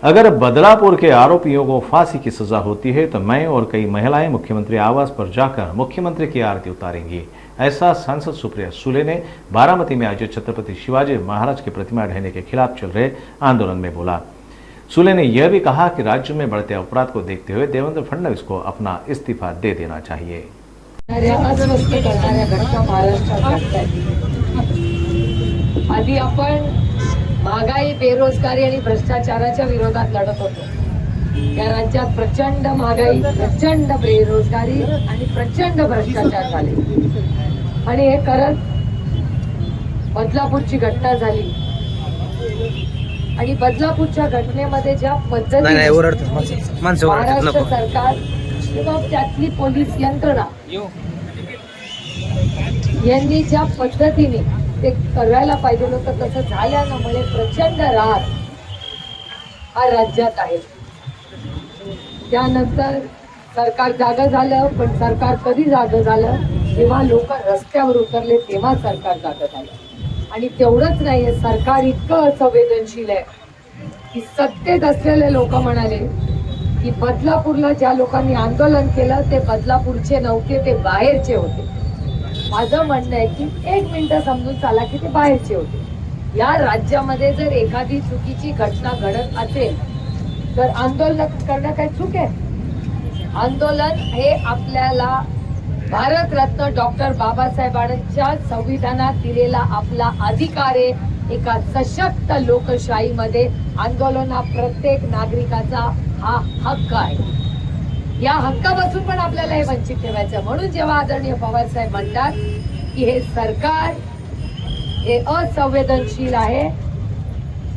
अगर बदलापुर के आरोपियों को फांसी की सजा होती है तो मैं और कई महिलाएं मुख्यमंत्री आवास पर जाकर मुख्यमंत्री की आरती उतारेंगी। ऐसा सांसद सुप्रिया सुले ने बारामती में आयोजित छत्रपति शिवाजी महाराज की प्रतिमा ढहने के खिलाफ चल रहे आंदोलन में बोला। सुले ने यह भी कहा कि राज्य में बढ़ते अपराध को देखते हुए देवेंद्र फडणवीस को अपना इस्तीफा दे देना चाहिए। आधी आपण महागाई, बेरोजगारी आणि भ्रष्टाचाराच्या विरोधात लढत होतो। या राज्यात प्रचंड महागाई, प्रचंड बेरोजगारी आणि प्रचंड भ्रष्टाचार झाले आणि हे करत बदलापूरची घटना झाली आणि बदलापूरच्या घटनेमध्ये ज्या पद्धतीने महाराष्ट्र सरकार किंवा त्यातली पोलीस यंत्रणा यांनी ज्या पद्धतीने ते करायला पाहिजे होतं तसं झाल्यामुळे प्रचंड राग हा राज्यात आहे। त्यानंतर सरकार जागं झालं, पण सरकार कधी जागं झालं जेव्हा लोक रस्त्यावर उतरले तेव्हा सरकार जागं झालं। आणि तेवढंच नाहीये, सरकार इतकं असंवेदनशील आहे की सत्तेत असलेले लोक म्हणाले की बदलापूरला ज्या लोकांनी आंदोलन केलं ते बदलापूरचे नव्हते, ते बाहेरचे होते। माझं म्हणणं आहे की एक मिनिट समजून चाला की ते बाहेरचे होते। या राज्यामध्ये जर एखादी चुकीची घटना घडत असेल तर आंदोलन करणं काय चूक आहे? आंदोलन हे आपल्याला भारतरत्न डॉक्टर बाबासाहेबांच्या संविधानात दिलेला आपला अधिकार आहे। एका सशक्त लोकशाहीमध्ये आंदोलन हा प्रत्येक नागरिकाचा हा हक्क आहे। या हक्कापासून पण आपल्याला हे वंचित ठेवायचं। म्हणून जेव्हा आदरणीय पवार साहेब म्हणतात की हे सरकार हे असंवेदनशील आहे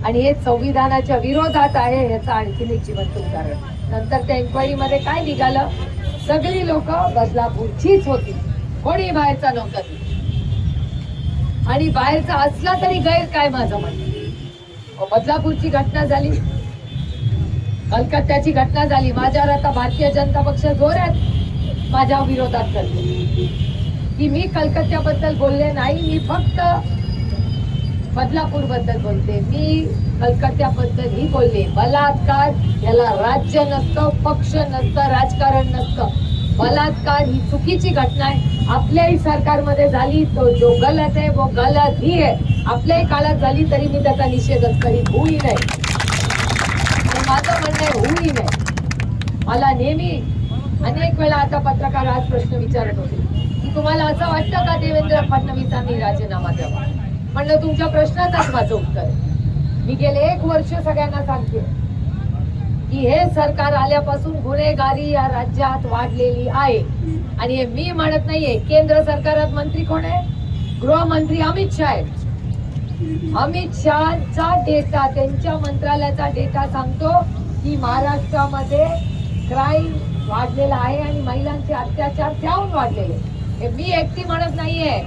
आणि हे संविधानाच्या विरोधात आहे, याचं आणखीन एक जिवंत उदाहरण। नंतर त्या इन्क्वायरी मध्ये काय निघालं? सगळी लोक बदलापूरचीच होती, कोणी बाहेरचा नव्हता। आणि बाहेरचा असला तरी गैर काय माझं म्हणणं? बदलापूरची घटना झाली, कलकत्त्याची घटना झाली, माझ्यावर आता भारतीय जनता पक्ष जोरात माझ्या विरोधात करतो की मी कलकत्त्याबद्दल बोलले नाही, मी फक्त बदलापूर बद्दल बोलते। मी कलकत्त्याबद्दल ही बोलले। बलात्कार याला राज्य नसतं, पक्ष नसतं, राजकारण नसतं। बलात्कार ही चुकीची घटना आहे, आपल्याही सरकारमध्ये झाली, तो जो गलत आहे वो गलत ही आहे। आपल्याही काळात झाली तरी मी त्याचा निषेधच करीत होई नाही। माझं म्हणणं आहे होई नाही। मला नेहमी अनेक वेळा आता पत्रकार आज प्रश्न विचारत होते की तुम्हाला असं वाटतं का देवेंद्र फडणवीसांनी राजीनामा द्यावा? म्हणलं तुमच्या प्रश्नाचाच माझं उत्तर आहे। मी गेले 1 वर्ष सगळ्यांना सांगते की हे सरकार आल्यापासून गुन्हेगारी या राज्यात वाढलेली आहे। आणि हे मी म्हणत नाहीये, केंद्र सरकारात मंत्री कोण आहे? गृहमंत्री अमित शाह आहेत। अमित शहाचा डेटा, त्यांच्या मंत्रालयाचा डेटा सांगतो की महाराष्ट्रामध्ये क्राईम वाढलेला आहे आणि महिलांचे अत्याचार त्याहून वाढलेले। हे मी एकटी म्हणत नाहीये,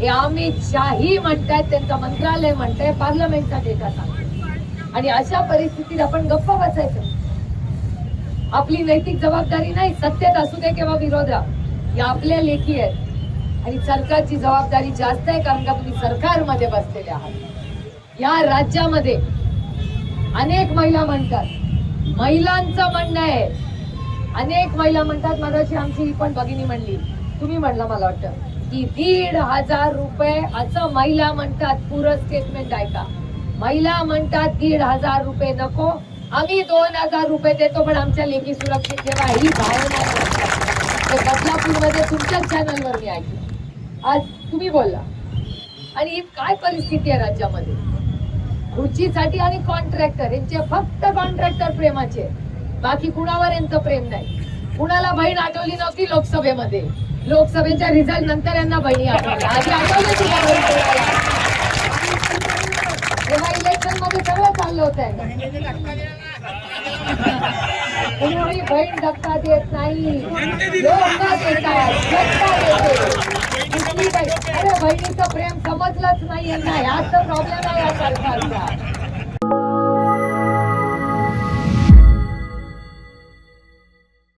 हे अमित शाही म्हणतात, त्यांचं मंत्रालय म्हणतंय, पार्लमेंटचा डेटा सांगतो। आणि अशा परिस्थितीत आपण गप्प बसायचं? आपली नैतिक जबाबदारी नाही, सत्तेत असू दे किंवा विरोधात, या आपल्या लेखी आहेत आणि सरकारची जबाबदारी जास्त आहे, कारण का तुम्ही सरकारमध्ये बसलेले आहात। या राज्यामध्ये अनेक महिला म्हणतात, महिलांचं म्हणणं आहे, अनेक महिला म्हणतात, मगाशी आमची ही पण भगिनी म्हणली, तुम्ही म्हणलं मला वाटतं की 1,500 रुपये, असं महिला म्हणतात। पुरं स्टेटमेंट ऐका, महिला म्हणतात 1,500 रुपये नको, आम्ही 2,000 रुपये देतो, पण आमच्या लेखी सुरक्षित ठेवा, ही भावना बदलापूरमध्ये तुमच्याच चॅनलवर मी ऐकली। आज तुम्ही बोलला आणि ही काय परिस्थिती आहे राज्यामध्ये? खुर्चीसाठी आणि कॉन्ट्रॅक्टर यांचे, फक्त कॉन्ट्रॅक्टर प्रेमाचे, बाकी कुणावर यांचं प्रेम नाही। कुणाला बहीण आठवली नव्हती लोकसभेमध्ये, लोकसभेच्या रिझल्ट नंतर यांना बहिणी आठवल्या, आधी आठवलं की तेव्हा इलेक्शन मध्ये सगळं चाललं होतं। कोणी बहीण धक्का देत नाही, लोक देतात। अरे बहिणीचं प्रेम समजलंच नाही यांना, ह्याच प्रॉब्लेम आहे या सरकारचा।